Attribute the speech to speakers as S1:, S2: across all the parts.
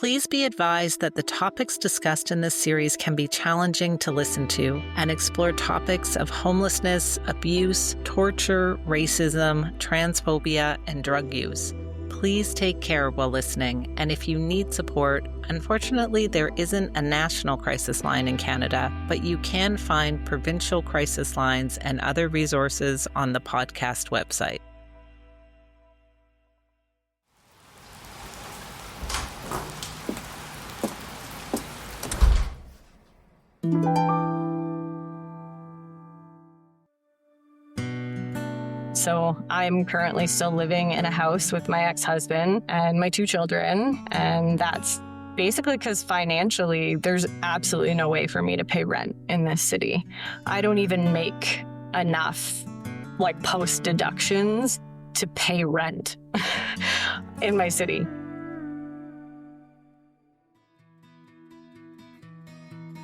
S1: Please be advised that the topics discussed in this series can be challenging to listen to and explore topics of homelessness, abuse, torture, racism, transphobia, and drug use. Please take care while listening, and if you need support, unfortunately there isn't a national crisis line in Canada, but you can find provincial crisis lines and other resources on the podcast website.
S2: So I'm currently still living in a house with my ex-husband and my 2 children. And that's basically because financially, there's absolutely no way for me to pay rent in this city. I don't even make enough post deductions to pay rent in my city.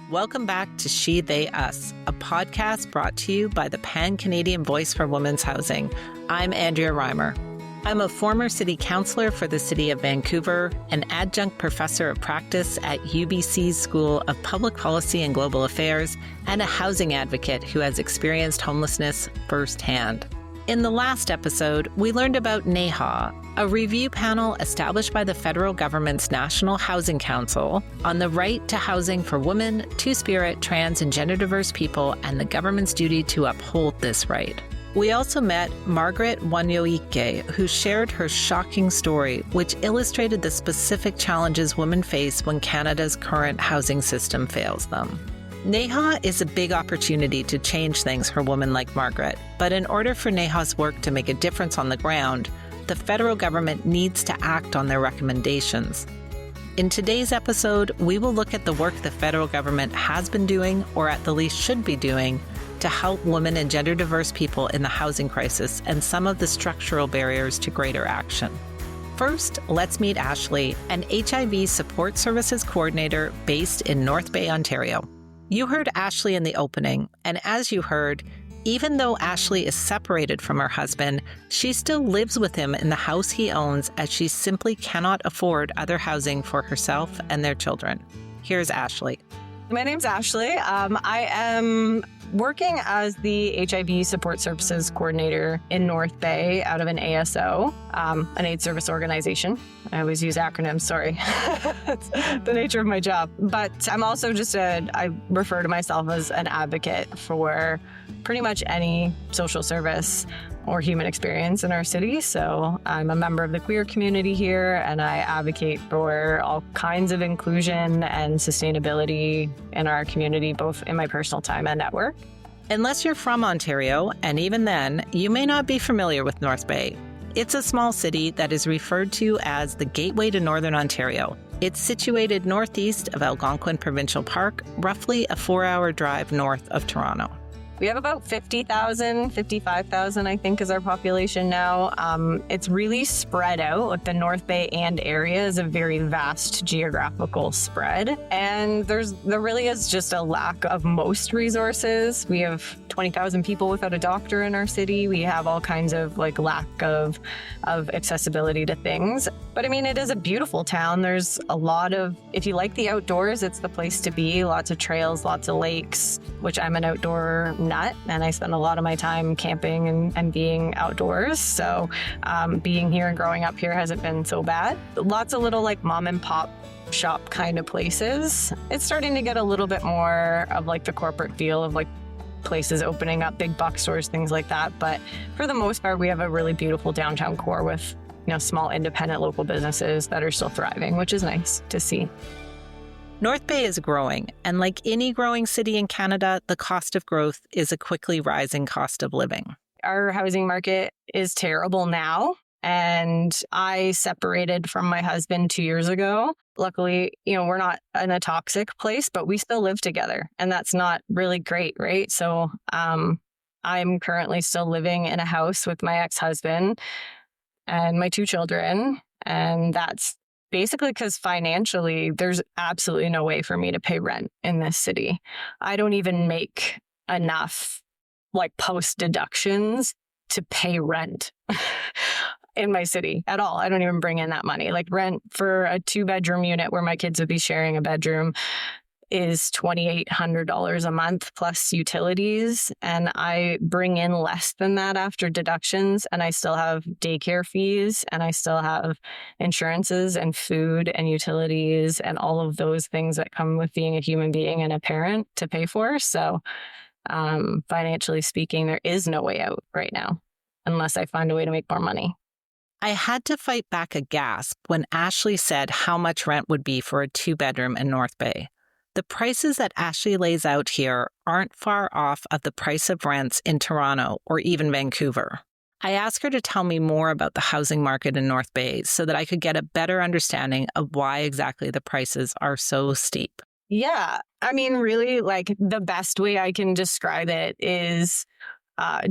S1: Welcome back to She, They, Us, a podcast brought to you by the Pan-Canadian Voice for Women's Housing. I'm Andrea Reimer. I'm a former city councillor for the City of Vancouver, an adjunct professor of practice at UBC's School of Public Policy and Global Affairs, and a housing advocate who has experienced homelessness firsthand. In the last episode, we learned about NAHA, a review panel established by the federal government's National Housing Council on the right to housing for women, two-spirit, trans, and gender-diverse people, and the government's duty to uphold this right. We also met Margaret Wanyoike, who shared her shocking story, which illustrated the specific challenges women face when Canada's current housing system fails them. NAHA is a big opportunity to change things for women like Margaret, but in order for NAHA's work to make a difference on the ground, the federal government needs to act on their recommendations. In today's episode, we will look at the work the federal government has been doing, or at the least should be doing, to help women and gender-diverse people in the housing crisis and some of the structural barriers to greater action. First, let's meet Ashley, an HIV Support Services Coordinator based in North Bay, Ontario. You heard Ashley in the opening, and as you heard, even though Ashley is separated from her husband, she still lives with him in the house he owns as she simply cannot afford other housing for herself and their children. Here's Ashley.
S2: My name's Ashley. I am working as the HIV Support Services Coordinator in North Bay out of an ASO, an AIDS service organization. I always use acronyms, sorry. It's the nature of my job. But I'm also I refer to myself as an advocate for pretty much any social service or human experience in our city. So I'm a member of the queer community here, and I advocate for all kinds of inclusion and sustainability in our community, both in my personal time and at work.
S1: Unless you're from Ontario, and even then, you may not be familiar with North Bay. It's a small city that is referred to as the Gateway to Northern Ontario. It's situated northeast of Algonquin Provincial Park, roughly a 4-hour drive north of Toronto.
S2: We have about 50,000, 55,000, I think, is our population now. It's really spread out. The North Bay and area is a very vast geographical spread. And there really is just a lack of most resources. We have 20,000 people without a doctor in our city. We have all kinds of lack of accessibility to things. But I mean, it is a beautiful town. There's a lot of, if you like the outdoors, it's the place to be. Lots of trails, lots of lakes, which I'm an outdoor nut, and I spend a lot of my time camping and being outdoors. So being here and growing up here hasn't been so bad. Lots of little mom and pop shop kind of places. It's starting to get a little bit more of the corporate feel of places opening up, big box stores, things like that. But for the most part, we have a really beautiful downtown core with small independent local businesses that are still thriving, which is nice to see.
S1: North Bay is growing, and like any growing city in Canada, the cost of growth is a quickly rising cost of living.
S2: Our housing market is terrible now, and I separated from my husband 2 years ago. Luckily, we're not in a toxic place, but we still live together, and that's not really great, right? So I'm currently still living in a house with my ex-husband and my 2 children, and that's basically because financially, there's absolutely no way for me to pay rent in this city. I don't even make enough post deductions to pay rent in my city at all. I don't even bring in that money. Like rent for a 2-bedroom unit where my kids would be sharing a bedroom is $2,800 a month plus utilities. And I bring in less than that after deductions. And I still have daycare fees, and I still have insurances and food and utilities and all of those things that come with being a human being and a parent to pay for. So financially speaking, there is no way out right now unless I find a way to make more money.
S1: I had to fight back a gasp when Ashley said how much rent would be for a 2-bedroom in North Bay. The prices that Ashley lays out here aren't far off of the price of rents in Toronto or even Vancouver. I asked her to tell me more about the housing market in North Bay so that I could get a better understanding of why exactly the prices are so steep.
S2: Yeah. I mean, really, like the best way I can describe it is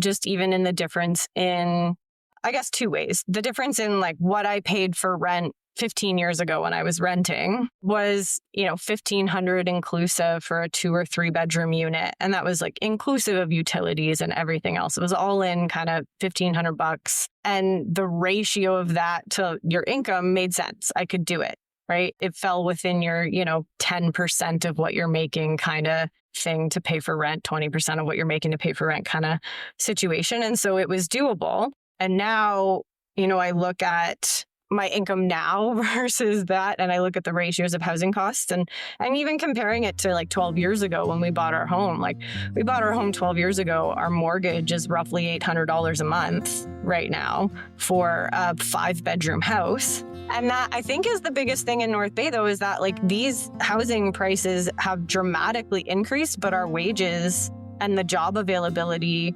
S2: just even in the difference in, I guess, 2 ways. The difference in like what I paid for rent 15 years ago when I was renting was, $1,500 inclusive for a 2 or 3 bedroom unit. And that was like inclusive of utilities and everything else. It was all in kind of $1,500. And the ratio of that to your income made sense. I could do it, right? It fell within your, 10% of what you're making kind of thing to pay for rent, 20% of what you're making to pay for rent kind of situation. And so it was doable. And now, I look at my income now versus that, and I look at the ratios of housing costs and even comparing it to like 12 years ago when we bought our home. Like we bought our home 12 years ago, our mortgage is roughly $800 a month right now for a 5-bedroom house. And that I think is the biggest thing in North Bay though, is that like these housing prices have dramatically increased, but our wages and the job availability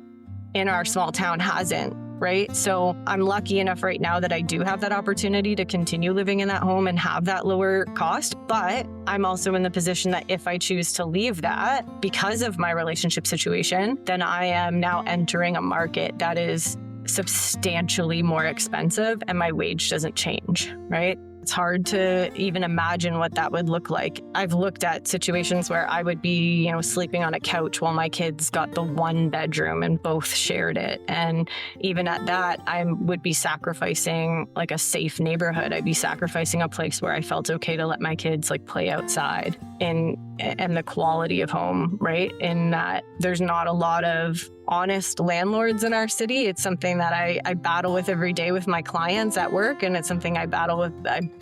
S2: in our small town hasn't. Right. So I'm lucky enough right now that I do have that opportunity to continue living in that home and have that lower cost. But I'm also in the position that if I choose to leave that because of my relationship situation, then I am now entering a market that is substantially more expensive and my wage doesn't change. Right. It's hard to even imagine what that would look like. I've looked at situations where I would be, sleeping on a couch while my kids got the 1 bedroom and both shared it. And even at that, I would be sacrificing like a safe neighborhood. I'd be sacrificing a place where I felt okay to let my kids like play outside and the quality of home, right? In that there's not a lot of honest landlords in our city. It's something that I battle with every day with my clients at work. And it's something I battle with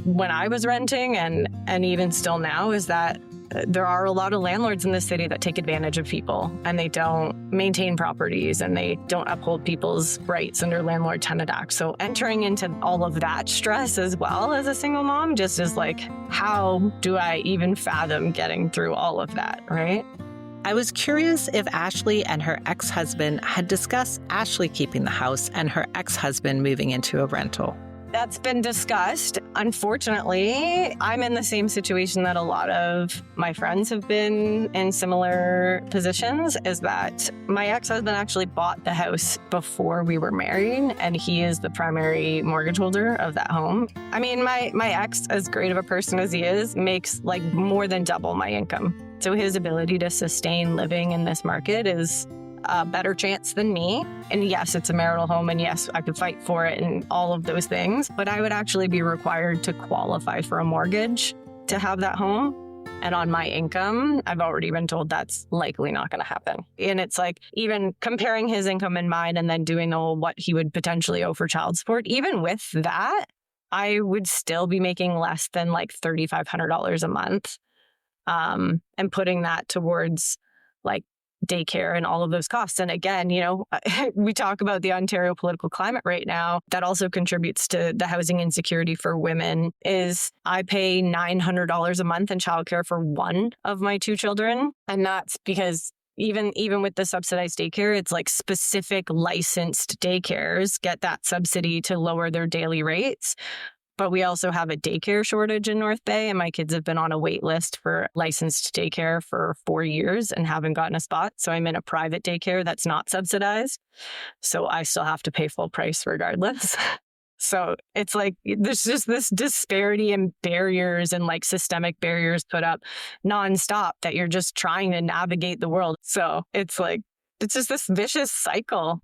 S2: when I was renting and even still now, is that there are a lot of landlords in the city that take advantage of people and they don't maintain properties and they don't uphold people's rights under Landlord Tenant Act. So entering into all of that stress as well as a single mom just is like, how do I even fathom getting through all of that, right?
S1: I was curious if Ashley and her ex-husband had discussed Ashley keeping the house and her ex-husband moving into a rental.
S2: That's been discussed. Unfortunately, I'm in the same situation that a lot of my friends have been in similar positions, is that my ex-husband actually bought the house before we were married, and he is the primary mortgage holder of that home. I mean, my ex, as great of a person as he is, makes like more than double my income. So his ability to sustain living in this market is a better chance than me. And yes, it's a marital home. And yes, I could fight for it and all of those things. But I would actually be required to qualify for a mortgage to have that home. And on my income, I've already been told that's likely not going to happen. And it's like, even comparing his income and mine and then doing what he would potentially owe for child support, even with that, I would still be making less than like $3,500 a month. And putting that towards like daycare and all of those costs. And again, we talk about the Ontario political climate right now. That also contributes to the housing insecurity for women. Is I pay $900 a month in childcare for one of my 2 children. And that's because even with the subsidized daycare, it's like specific licensed daycares get that subsidy to lower their daily rates. But we also have a daycare shortage in North Bay, and my kids have been on a wait list for licensed daycare for 4 years and haven't gotten a spot. So I'm in a private daycare that's not subsidized. So I still have to pay full price regardless. So it's like there's just this disparity and barriers and like systemic barriers put up nonstop that you're just trying to navigate the world. So it's like, it's just this vicious cycle.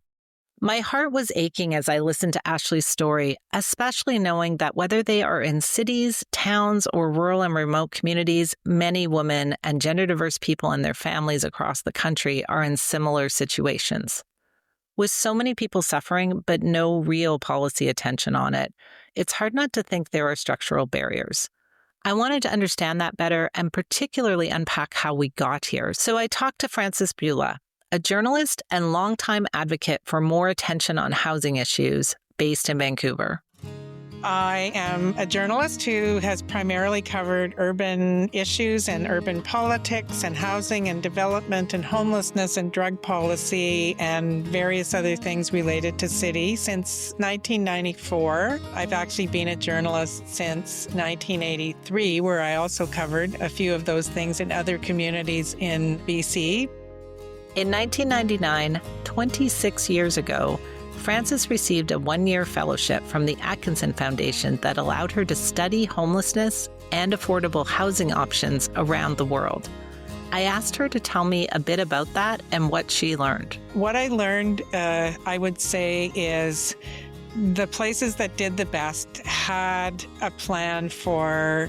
S1: My heart was aching as I listened to Ashley's story, especially knowing that whether they are in cities, towns, or rural and remote communities, many women and gender diverse people and their families across the country are in similar situations. With so many people suffering, but no real policy attention on it, it's hard not to think there are structural barriers. I wanted to understand that better and particularly unpack how we got here. So I talked to Frances Bula, a journalist and longtime advocate for more attention on housing issues based in Vancouver.
S3: I am a journalist who has primarily covered urban issues and urban politics and housing and development and homelessness and drug policy and various other things related to city since 1994. I've actually been a journalist since 1983, where I also covered a few of those things in other communities in BC.
S1: In 1999, 26 years ago, Frances received a one-year fellowship from the Atkinson Foundation that allowed her to study homelessness and affordable housing options around the world. I asked her to tell me a bit about that and what she learned.
S3: What I learned, I would say, is the places that did the best had a plan for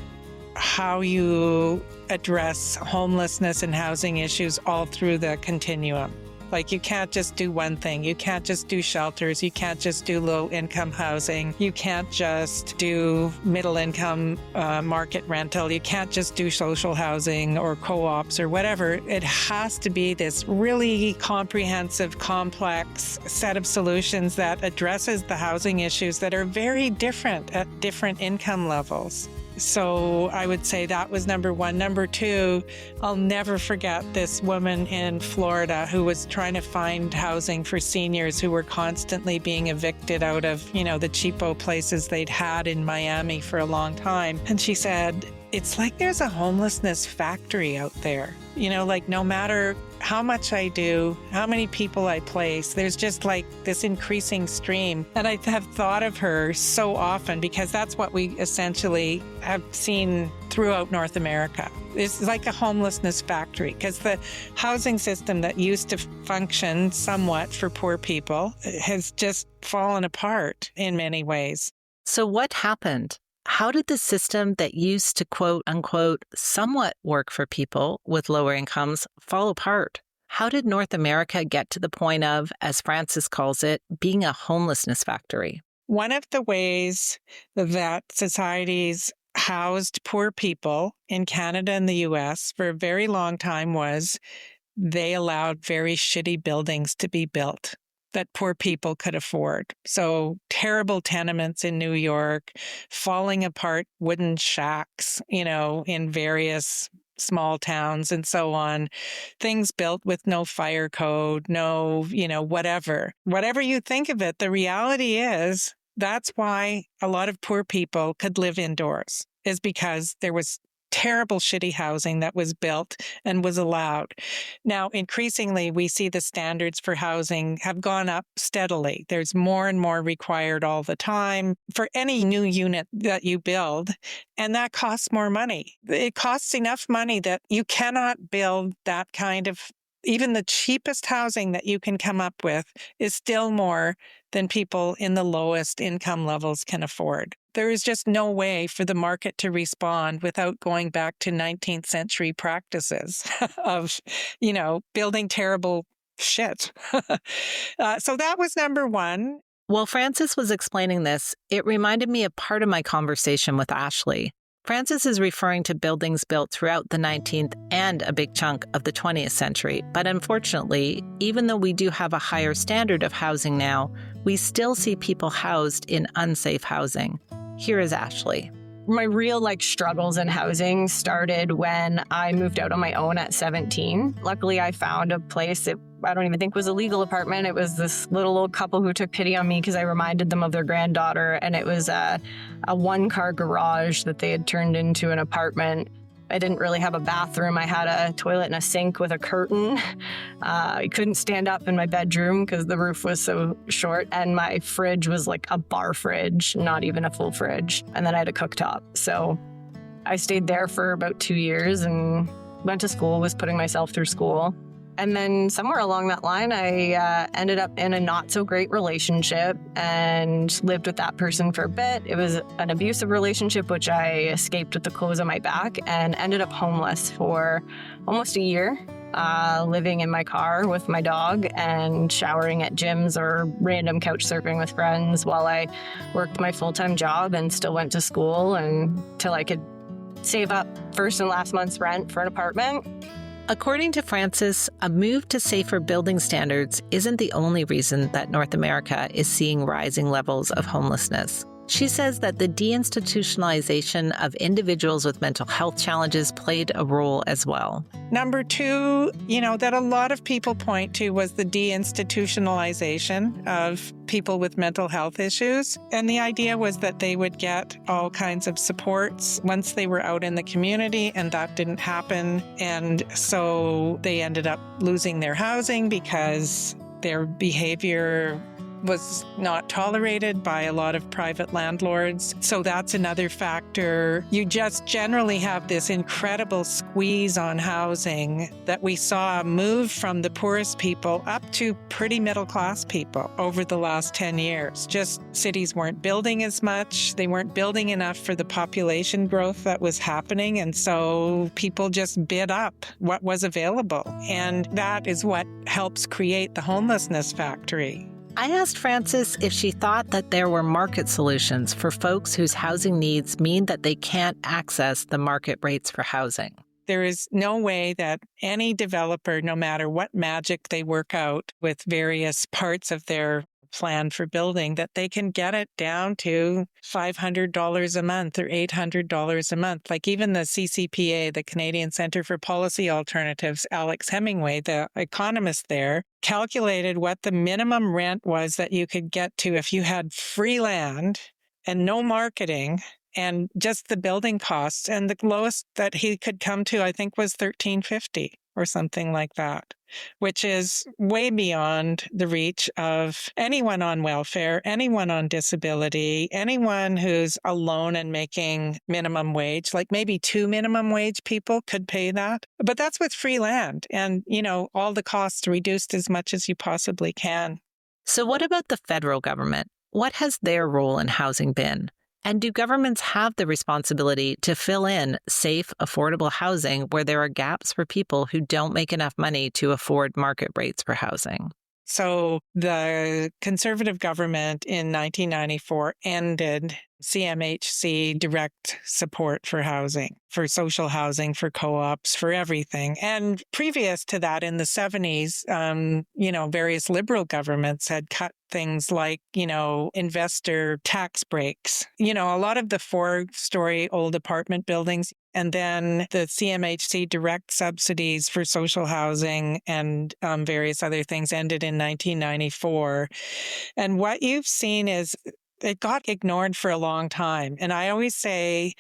S3: how you address homelessness and housing issues all through the continuum. Like, you can't just do one thing. You can't just do shelters. You can't just do low-income housing. You can't just do middle-income market rental. You can't just do social housing or co-ops or whatever. It has to be this really comprehensive, complex set of solutions that addresses the housing issues that are very different at different income levels. So I would say that was number one. Number two, I'll never forget this woman in Florida who was trying to find housing for seniors who were constantly being evicted out of, the cheapo places they'd had in Miami for a long time. And she said, it's like there's a homelessness factory out there. Like, no matter how much I do, how many people I place, there's just like this increasing stream. And I have thought of her so often because that's what we essentially have seen throughout North America. It's like a homelessness factory because the housing system that used to function somewhat for poor people has just fallen apart in many ways.
S1: So what happened? How did the system that used to quote unquote somewhat work for people with lower incomes fall apart? How did North America get to the point of, as Frances calls it, being a homelessness factory?
S3: One of the ways that societies housed poor people in Canada and the US for a very long time was they allowed very shitty buildings to be built that poor people could afford. So terrible tenements in New York, falling apart wooden shacks, in various small towns and so on, things built with no fire code, no, whatever. Whatever you think of it, the reality is that's why a lot of poor people could live indoors, is because there was terrible, shitty housing that was built and was allowed. Now, increasingly, we see the standards for housing have gone up steadily. There's more and more required all the time for any new unit that you build, and that costs more money. It costs enough money that you cannot build that kind of, even the cheapest housing that you can come up with is still more than people in the lowest income levels can afford. There is just no way for the market to respond without going back to 19th century practices of, building terrible shit. So that was number one.
S1: While Frances was explaining this, it reminded me of part of my conversation with Ashley. Frances is referring to buildings built throughout the 19th and a big chunk of the 20th century. But unfortunately, even though we do have a higher standard of housing now, we still see people housed in unsafe housing. Here is Ashley.
S2: My real struggles in housing started when I moved out on my own at 17. Luckily, I found a place that I don't even think was a legal apartment. It was this little old couple who took pity on me because I reminded them of their granddaughter. And it was a one-car garage that they had turned into an apartment. I didn't really have a bathroom. I had a toilet and a sink with a curtain. I couldn't stand up in my bedroom because the roof was so short. And my fridge was like a bar fridge, not even a full fridge. And then I had a cooktop. So I stayed there for about 2 years and went to school, was putting myself through school. And then somewhere along that line, I ended up in a not so great relationship and lived with that person for a bit. It was an abusive relationship, which I escaped with the clothes on my back, and ended up homeless for almost a year. Living in my car with my dog and showering at gyms or random couch surfing with friends while I worked my full-time job and still went to school until I could save up first and last month's rent for an apartment.
S1: According to Frances, a move to safer building standards isn't the only reason that North America is seeing rising levels of homelessness. She says that the deinstitutionalization of individuals with mental health challenges played a role as well.
S3: Number two, that a lot of people point to was the deinstitutionalization of people with mental health issues. And the idea was that they would get all kinds of supports once they were out in the community, and that didn't happen. And so they ended up losing their housing because their behavior was not tolerated by a lot of private landlords. So that's another factor. You just generally have this incredible squeeze on housing that we saw move from the poorest people up to pretty middle-class people over the last 10 years. Just cities weren't building as much. They weren't building enough for the population growth that was happening. And so people just bid up what was available. And that is what helps create the Homelessness Factory.
S1: I asked Frances if she thought that there were market solutions for folks whose housing needs mean that they can't access the market rates for housing.
S3: There is no way that any developer, no matter what magic they work out with various parts of their plan for building, that they can get it down to $500 a month or $800 a month. Like even the CCPA, the Canadian Centre for Policy Alternatives, Alex Hemingway, the economist there, calculated what the minimum rent was that you could get to if you had free land and no marketing and just the building costs. And the lowest that he could come to, I think, was $1,350 or something like that, which is way beyond the reach of anyone on welfare, anyone on disability, anyone who's alone and making minimum wage. Like maybe 2 minimum wage people could pay that. But that's with free land and, all the costs reduced as much as you possibly can.
S1: So what about the federal government? What has their role in housing been? And do governments have the responsibility to fill in safe, affordable housing where there are gaps for people who don't make enough money to afford market rates for housing?
S3: So the Conservative government in 1994 ended CMHC direct support for housing, for social housing, for co-ops, for everything. And previous to that, in the 70s, various liberal governments had cut things like, investor tax breaks. A lot of the 4-story old apartment buildings, and then the CMHC direct subsidies for social housing and various other things ended in 1994. And what you've seen is it got ignored for a long time. And I always say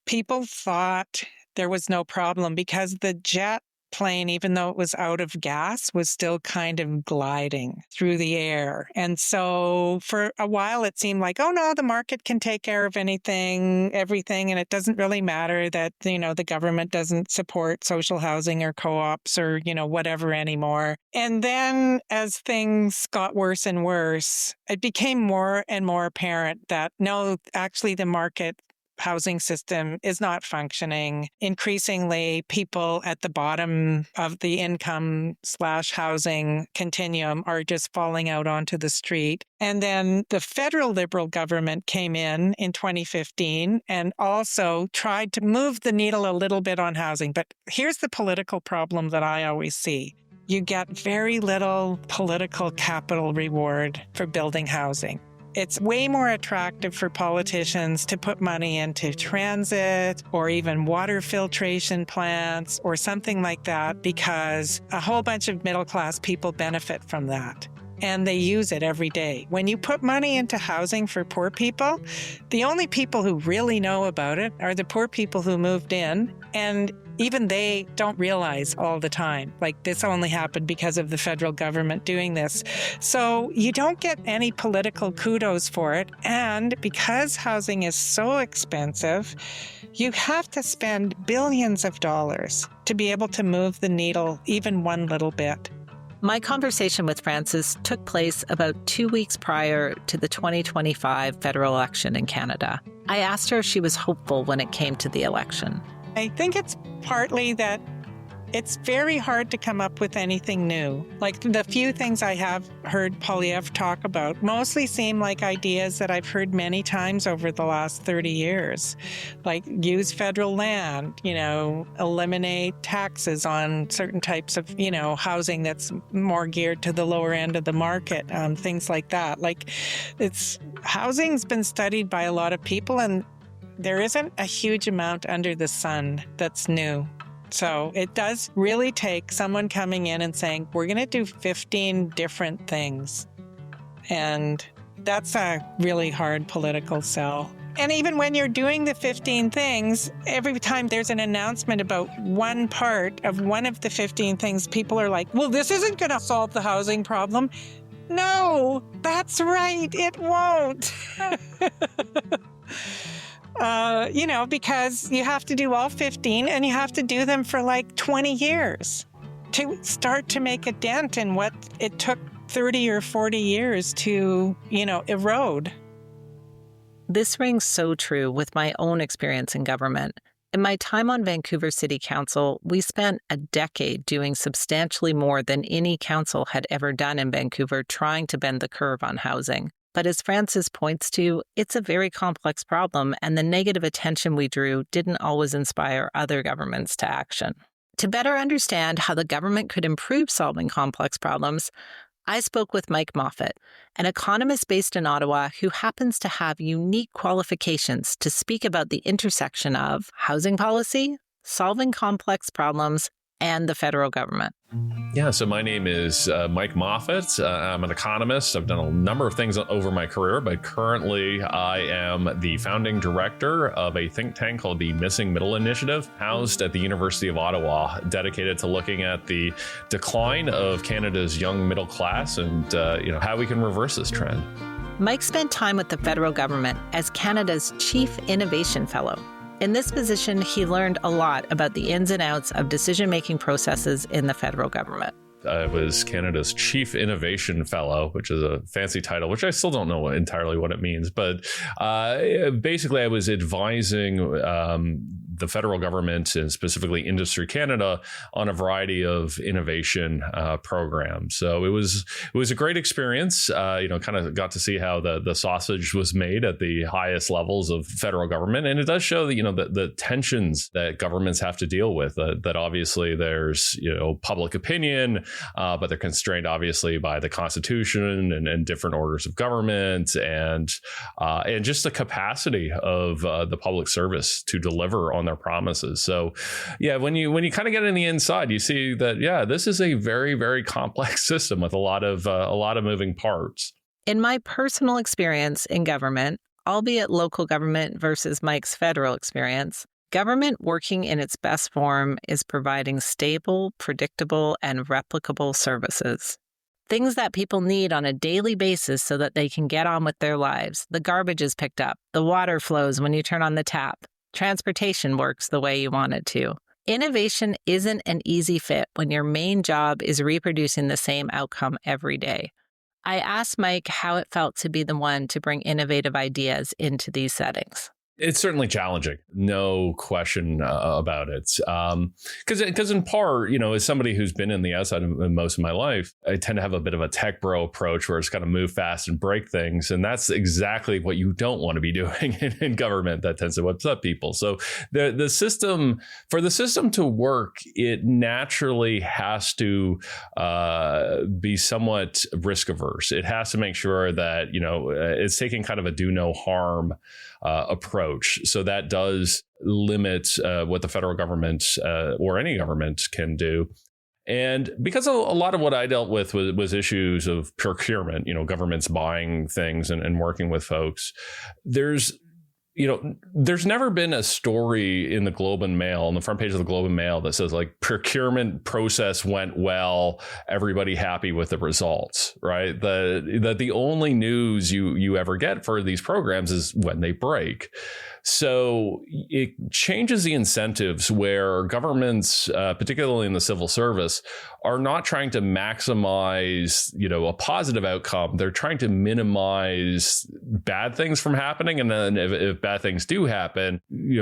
S3: people thought there was no problem because the jet plane, even though it was out of gas, was still kind of gliding through the air. And so for a while, it seemed like, oh no, the market can take care of everything, and it doesn't really matter that, the government doesn't support social housing or co-ops or, whatever anymore. And then as things got worse and worse, it became more and more apparent that no, actually the market housing system is not functioning. Increasingly, people at the bottom of the income/housing continuum are just falling out onto the street. And then the federal Liberal government came in 2015 and also tried to move the needle a little bit on housing. But here's the political problem that I always see. You get very little political capital reward for building housing. It's way more attractive for politicians to put money into transit or even water filtration plants or something like that because a whole bunch of middle-class people benefit from that. And they use it every day. When you put money into housing for poor people, the only people who really know about it are the poor people who moved in, and even they don't realize all the time. Like this only happened because of the federal government doing this. So you don't get any political kudos for it. And because housing is so expensive, you have to spend billions of dollars to be able to move the needle even one little bit.
S1: My conversation with Frances took place about 2 weeks prior to the 2025 federal election in Canada. I asked her if she was hopeful when it came to the election.
S3: I think it's partly that it's very hard to come up with anything new. Like the few things I have heard Poilievre talk about mostly seem like ideas that I've heard many times over the last 30 years. Like use federal land, eliminate taxes on certain types of, housing that's more geared to the lower end of the market, things like that. Like housing's been studied by a lot of people, and there isn't a huge amount under the sun that's new. So it does really take someone coming in and saying, we're going to do 15 different things. And that's a really hard political sell. And even when you're doing the 15 things, every time there's an announcement about one part of one of the 15 things, people are like, well, this isn't going to solve the housing problem. No, that's right. It won't. Because you have to do all 15 and you have to do them for like 20 years to start to make a dent in what it took 30 or 40 years to, erode.
S1: This rings so true with my own experience in government. In my time on Vancouver City Council, we spent a decade doing substantially more than any council had ever done in Vancouver trying to bend the curve on housing. But as Frances points to, it's a very complex problem, and the negative attention we drew didn't always inspire other governments to action. To better understand how the government could improve solving complex problems, I spoke with Mike Moffat, an economist based in Ottawa who happens to have unique qualifications to speak about the intersection of housing policy, solving complex problems, and the federal government.
S4: Yeah, so my name is Mike Moffat. I'm an economist. I've done a number of things over my career, but currently I am the founding director of a think tank called the Missing Middle Initiative, housed at the University of Ottawa, dedicated to looking at the decline of Canada's young middle class and how we can reverse this trend.
S1: Mike spent time with the federal government as Canada's Chief Innovation Fellow. In this position, he learned a lot about the ins and outs of decision-making processes in the federal government.
S4: I was Canada's Chief Innovation Fellow, which is a fancy title, which I still don't know entirely what it means. But basically, I was advising the federal government and specifically Industry Canada on a variety of innovation programs. So it was a great experience. Kind of got to see how the sausage was made at the highest levels of federal government, and it does show that the tensions that governments have to deal with. That obviously there's public opinion, but they're constrained obviously by the Constitution and different orders of government and just the capacity of the public service to deliver on their promises. So, yeah, when you kind of get in the inside, you see that this is a very, very complex system with a lot of moving parts.
S1: In my personal experience in government, albeit local government versus Mike's federal experience, government working in its best form is providing stable, predictable, and replicable services. Things that people need on a daily basis so that they can get on with their lives. The garbage is picked up. The water flows when you turn on the tap. Transportation works the way you want it to. Innovation isn't an easy fit when your main job is reproducing the same outcome every day. I asked Mike how it felt to be the one to bring innovative ideas into these settings.
S4: It's certainly challenging, no question about it. Because in part, as somebody who's been in the outside most of my life, I tend to have a bit of a tech bro approach where it's kind of move fast and break things. And that's exactly what you don't want to be doing in government. That tends to upset people. So the system, for the system to work, it naturally has to be somewhat risk averse. It has to make sure that, it's taking kind of a do no harm approach. So that does limit what the federal government or any government can do. And because a lot of what I dealt with was issues of procurement, governments buying things and working with folks, there's never been a story in the Globe and Mail, on the front page of the Globe and Mail, that says like procurement process went well, everybody happy with the results, right? The only news you ever get for these programs is when they break. So it changes the incentives where governments, particularly in the civil service, are not trying to maximize, a positive outcome. They're trying to minimize bad things from happening. And then if bad things do happen,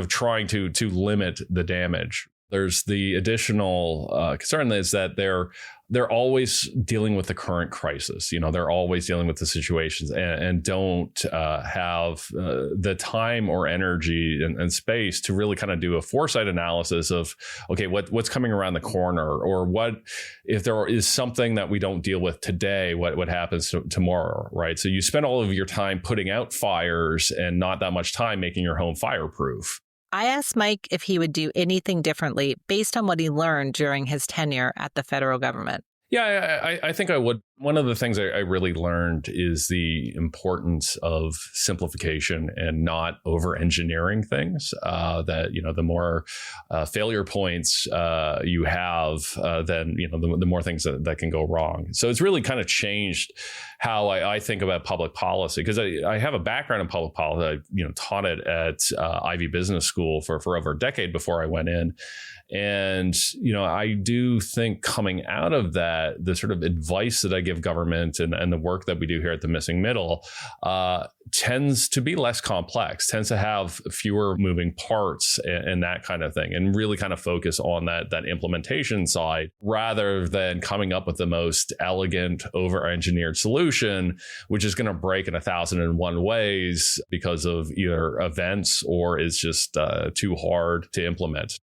S4: trying to limit the damage. There's the additional concern is that they're always dealing with the current crisis. They're always dealing with the situations and don't have the time or energy and space to really kind of do a foresight analysis of, okay, what's coming around the corner, or what if there is something that we don't deal with today, what happens tomorrow, right? So you spend all of your time putting out fires and not that much time making your home fireproof.
S1: I asked Mike if he would do anything differently based on what he learned during his tenure at the federal government.
S4: Yeah, I think I would. One of the things I really learned is the importance of simplification and not over-engineering things. That the more failure points you have, then the more things that can go wrong. So it's really kind of changed how I think about public policy, because I have a background in public policy. I taught it at Ivy Business School for over a decade before I went in. And, I do think coming out of that, the sort of advice that I give government and the work that we do here at the Missing Middle tends to be less complex, tends to have fewer moving parts and that kind of thing, and really kind of focus on that implementation side rather than coming up with the most elegant, over-engineered solution, which is going to break in 1,001 ways because of either events or is just too hard to implement.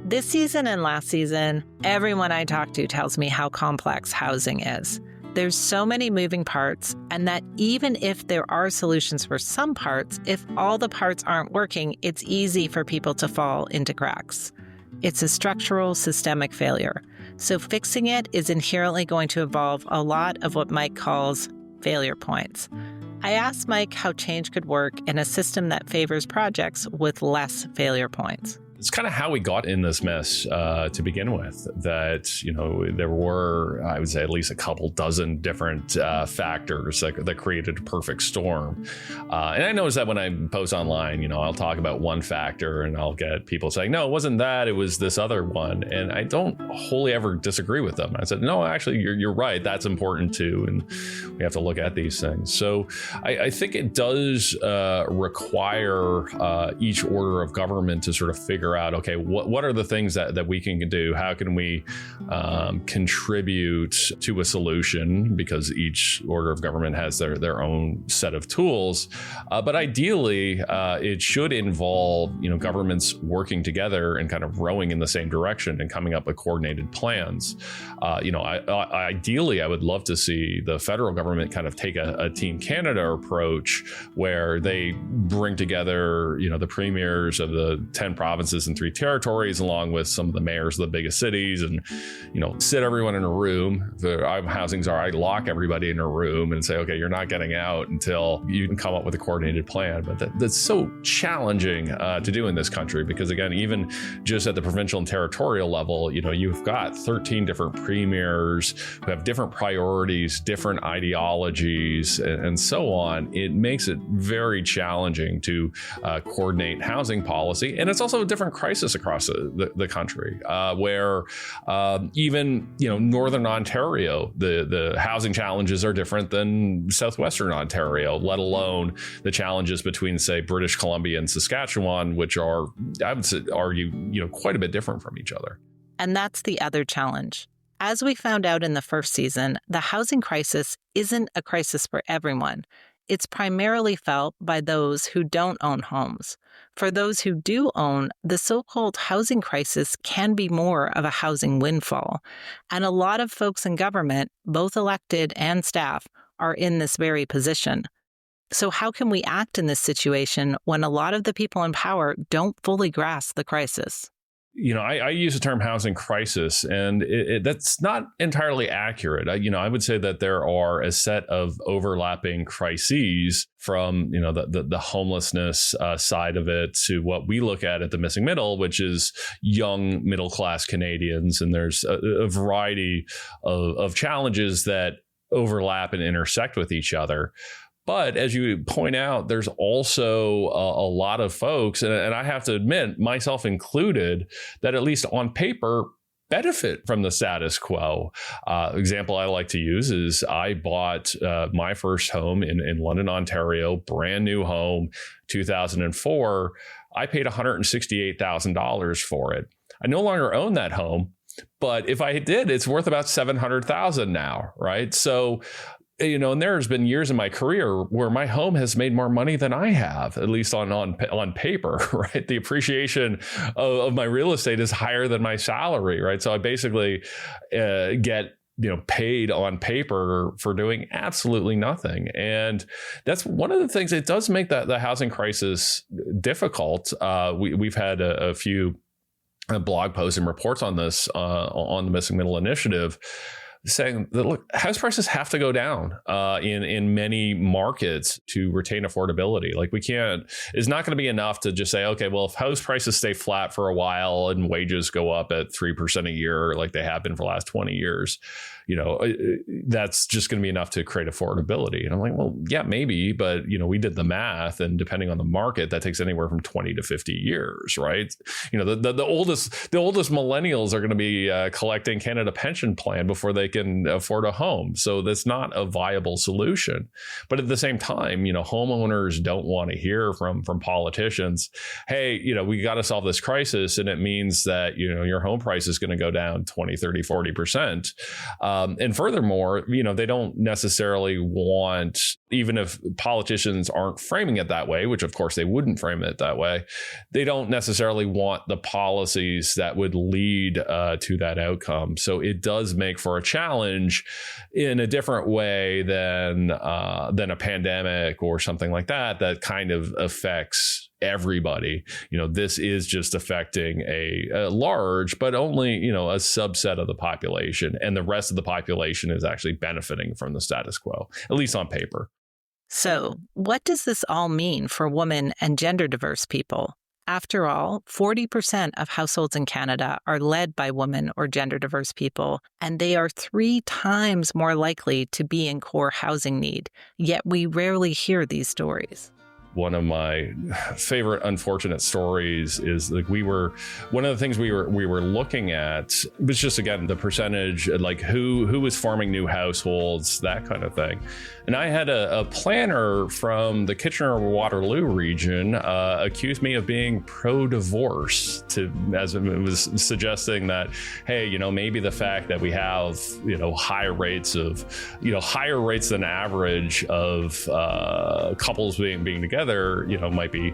S1: This season and last season, everyone I talk to tells me how complex housing is. There's so many moving parts, and that even if there are solutions for some parts, if all the parts aren't working, it's easy for people to fall into cracks. It's a structural, systemic failure. So fixing it is inherently going to involve a lot of what Mike calls failure points. I asked Mike how change could work in a system that favors projects with less failure points.
S4: It's kind of how we got in this mess to begin with, that, there were, I would say, at least a couple dozen different factors that created a perfect storm. And I noticed that when I post online, I'll talk about one factor and I'll get people saying, no, it wasn't that, it was this other one. And I don't wholly ever disagree with them. I said, no, actually, you're right. That's important too. And we have to look at these things. So I think it does require each order of government to sort of figure out, okay, what are the things that we can do? How can we contribute to a solution? Because each order of government has their own set of tools. But ideally, it should involve, governments working together and kind of rowing in the same direction and coming up with coordinated plans. Ideally, I would love to see the federal government kind of take a Team Canada approach where they bring together, the premiers of the 10 provinces and 3 territories, along with some of the mayors of the biggest cities, and sit everyone in a room. The housing czar, I lock everybody in a room and say, okay, you're not getting out until you can come up with a coordinated plan. But that's so challenging to do in this country, because again, even just at the provincial and territorial level, you've got 13 different premiers who have different priorities, different ideologies, and so on. It makes it very challenging to coordinate housing policy, and it's also a different crisis across the country, where even Northern Ontario, the housing challenges are different than Southwestern Ontario, let alone the challenges between, say, British Columbia and Saskatchewan, which are, I would argue, quite a bit different from each other.
S1: And that's the other challenge. As we found out in the first season, the housing crisis isn't a crisis for everyone. It's primarily felt by those who don't own homes. For those who do own, the so-called housing crisis can be more of a housing windfall. And a lot of folks in government, both elected and staff, are in this very position. So how can we act in this situation when a lot of the people in power don't fully grasp the crisis?
S4: I use the term housing crisis, and that's not entirely accurate. I would say that there are a set of overlapping crises from, the homelessness side of it to what we look at the Missing Middle, which is young middle-class Canadians. And there's a variety of challenges that overlap and intersect with each other. But as you point out, there's also a lot of folks, and I have to admit, myself included, that at least on paper, benefit from the status quo. Example I like to use is I bought my first home in London, Ontario, brand new home, 2004. I paid $168,000 for it. I no longer own that home, but if I did, it's worth about $700,000 now, right? So, and there's been years in my career where my home has made more money than I have, at least on paper, right? The appreciation of my real estate is higher than my salary, right? So I basically get paid on paper for doing absolutely nothing. And that's one of the things. It does make the housing crisis difficult. We've had a few blog posts and reports on this on the Missing Middle Initiative, saying that, look, house prices have to go down in many markets to retain affordability. Like it's not going to be enough to just say, okay, well, if house prices stay flat for a while and wages go up at 3% a year, like they have been for the last 20 years, that's just going to be enough to create affordability. And I'm like, well, yeah, maybe, but we did the math, and depending on the market, that takes anywhere from 20 to 50 years, right? The oldest millennials are going to be collecting Canada Pension Plan before they can afford a home. So that's not a viable solution. But at the same time, homeowners don't want to hear from politicians, hey, we got to solve this crisis, and it means that your home price is going to go down 20, 30, 40%. And furthermore, they don't necessarily want, even if politicians aren't framing it that way, which of course they wouldn't frame it that way, they don't necessarily want the policies that would lead to that outcome. So it does make for a challenge in a different way than a pandemic or something like that kind of affects everybody. This is just affecting a large, but only, a subset of the population. And the rest of the population is actually benefiting from the status quo, at least on paper.
S1: So what does this all mean for women and gender diverse people? After all, 40% of households in Canada are led by women or gender diverse people, and they are 3 times more likely to be in core housing need. Yet we rarely hear these stories.
S4: One of my favorite unfortunate stories is like one of the things we were looking at was just, again, the percentage, like who was forming new households, that kind of thing. And I had a planner from the Kitchener-Waterloo region accuse me of being pro-divorce, as it was suggesting that, hey, maybe the fact that we have, higher rates than average of couples being together, might be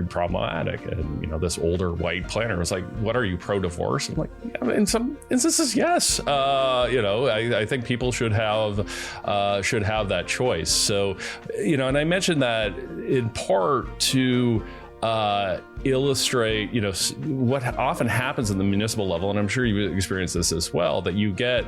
S4: problematic. And this older white planner was like, "What, are you pro-divorce?" I'm like, yeah, in some instances, yes. I think people should have that choice. So, and I mentioned that in part to illustrate, what often happens in the municipal level, and I'm sure you experience this as well, that you get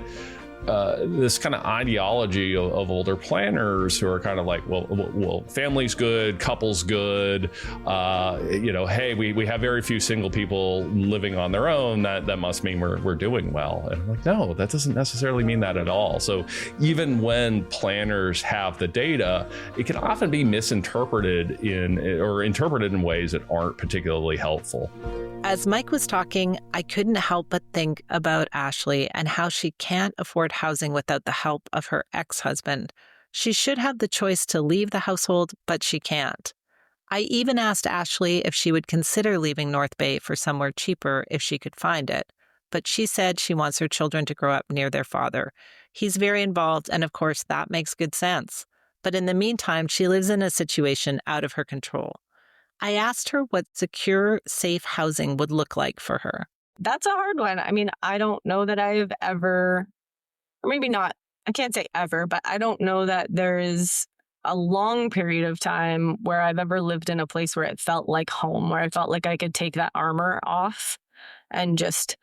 S4: this kind of ideology of older planners who are kind of like, well, family's good, couple's good, hey, we have very few single people living on their own, that must mean we're doing well. And I'm like, no, that doesn't necessarily mean that at all. So even when planners have the data, it can often be misinterpreted interpreted in ways that aren't particularly helpful.
S1: As Mike was talking, I couldn't help but think about Ashley and how she can't afford housing without the help of her ex-husband. She should have the choice to leave the household, but she can't. I even asked Ashley if she would consider leaving North Bay for somewhere cheaper if she could find it. But she said she wants her children to grow up near their father. He's very involved, and of course, that makes good sense. But in the meantime, she lives in a situation out of her control. I asked her what secure, safe housing would look like for her.
S2: That's a hard one. I mean, I don't know that I've ever, or maybe not, I can't say ever, but I don't know that there is a long period of time where I've ever lived in a place where it felt like home, where I felt like I could take that armor off and just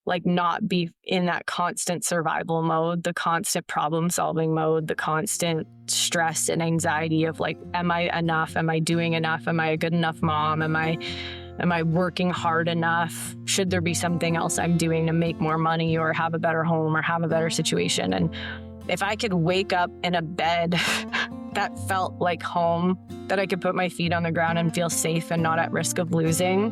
S2: like not be in that constant survival mode, the constant problem solving mode, the constant stress and anxiety of like, am I enough? Am I doing enough? Am I a good enough mom? Am I working hard enough? Should there be something else I'm doing to make more money or have a better home or have a better situation? And if I could wake up in a bed that felt like home, that I could put my feet on the ground and feel safe and not at risk of losing.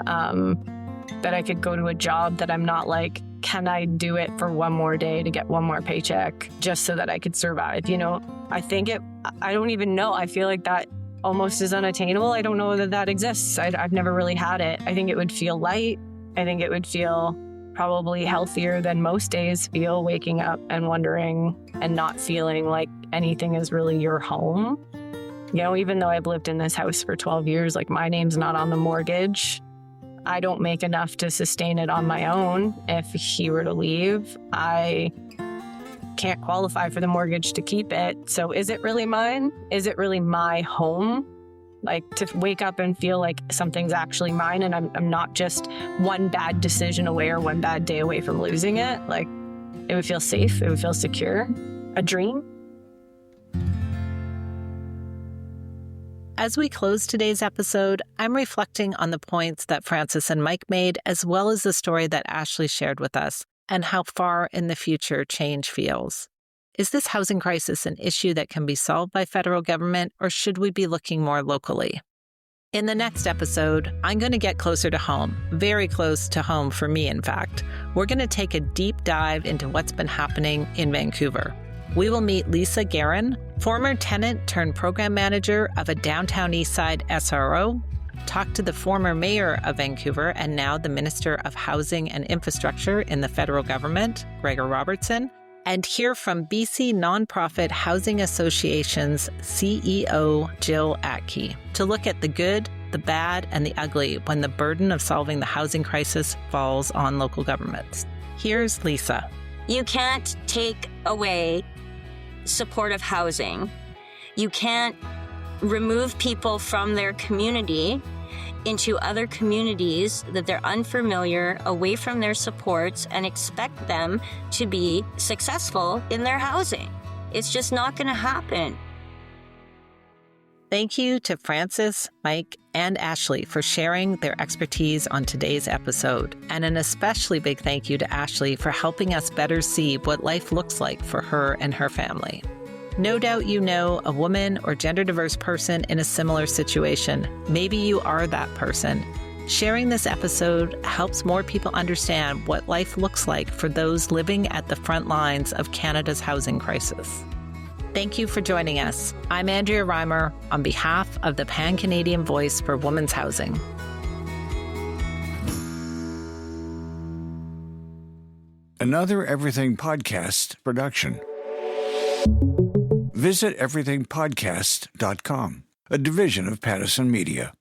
S2: That I could go to a job that I'm not like, can I do it for one more day to get one more paycheck just so that I could survive? You know, I don't even know. I feel like that almost is unattainable. I don't know that that exists. I've never really had it. I think it would feel light. I think it would feel probably healthier than most days feel, waking up and wondering and not feeling like anything is really your home. You know, even though I've lived in this house for 12 years, like my name's not on the mortgage. I don't make enough to sustain it on my own. If he were to leave, I can't qualify for the mortgage to keep it. So is it really mine? Is it really my home? Like to wake up and feel like something's actually mine and I'm not just one bad decision away or one bad day away from losing it. Like it would feel safe. It would feel secure. A dream.
S1: As we close today's episode, I'm reflecting on the points that Frances and Mike made, as well as the story that Ashley shared with us, and how far in the future change feels. Is this housing crisis an issue that can be solved by federal government, or should we be looking more locally? In the next episode, I'm going to get closer to home, very close to home for me, in fact. We're going to take a deep dive into what's been happening in Vancouver. We will meet Lisa Guerin, former tenant turned program manager of a downtown Eastside SRO, talk to the former mayor of Vancouver and now the Minister of Housing and Infrastructure in the federal government, Gregor Robertson, and hear from BC Nonprofit Housing Association's CEO, Jill Atkey, to look at the good, the bad, and the ugly when the burden of solving the housing crisis falls on local governments. Here's Lisa.
S5: You can't take away supportive housing. You can't remove people from their community into other communities that they're unfamiliar, away from their supports, and expect them to be successful in their housing. It's just not going to happen.
S1: Thank you to Frances, Mike, and Ashley for sharing their expertise on today's episode. And an especially big thank you to Ashley for helping us better see what life looks like for her and her family. No doubt you know a woman or gender diverse person in a similar situation. Maybe you are that person. Sharing this episode helps more people understand what life looks like for those living at the front lines of Canada's housing crisis. Thank you for joining us. I'm Andrea Reimer on behalf of the Pan-Canadian Voice for Women's Housing.
S6: Another Everything Podcast production. Visit everythingpodcast.com, a division of Pattison Media.